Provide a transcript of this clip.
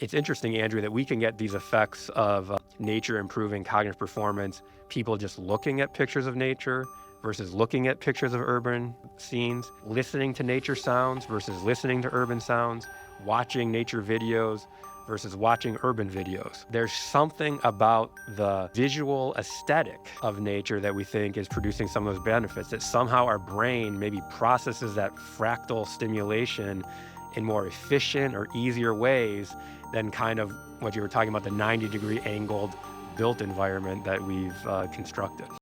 It's interesting, Andrew, that we can get these effects of nature improving cognitive performance, people just looking at pictures of nature versus looking at pictures of urban scenes, listening to nature sounds versus listening to urban sounds, watching nature videos versus watching urban videos. There's something about the visual aesthetic of nature that we think is producing some of those benefits, that somehow our brain maybe processes that fractal stimulation in more efficient or easier ways than kind of what you were talking about, the 90-degree angled built environment that we've constructed.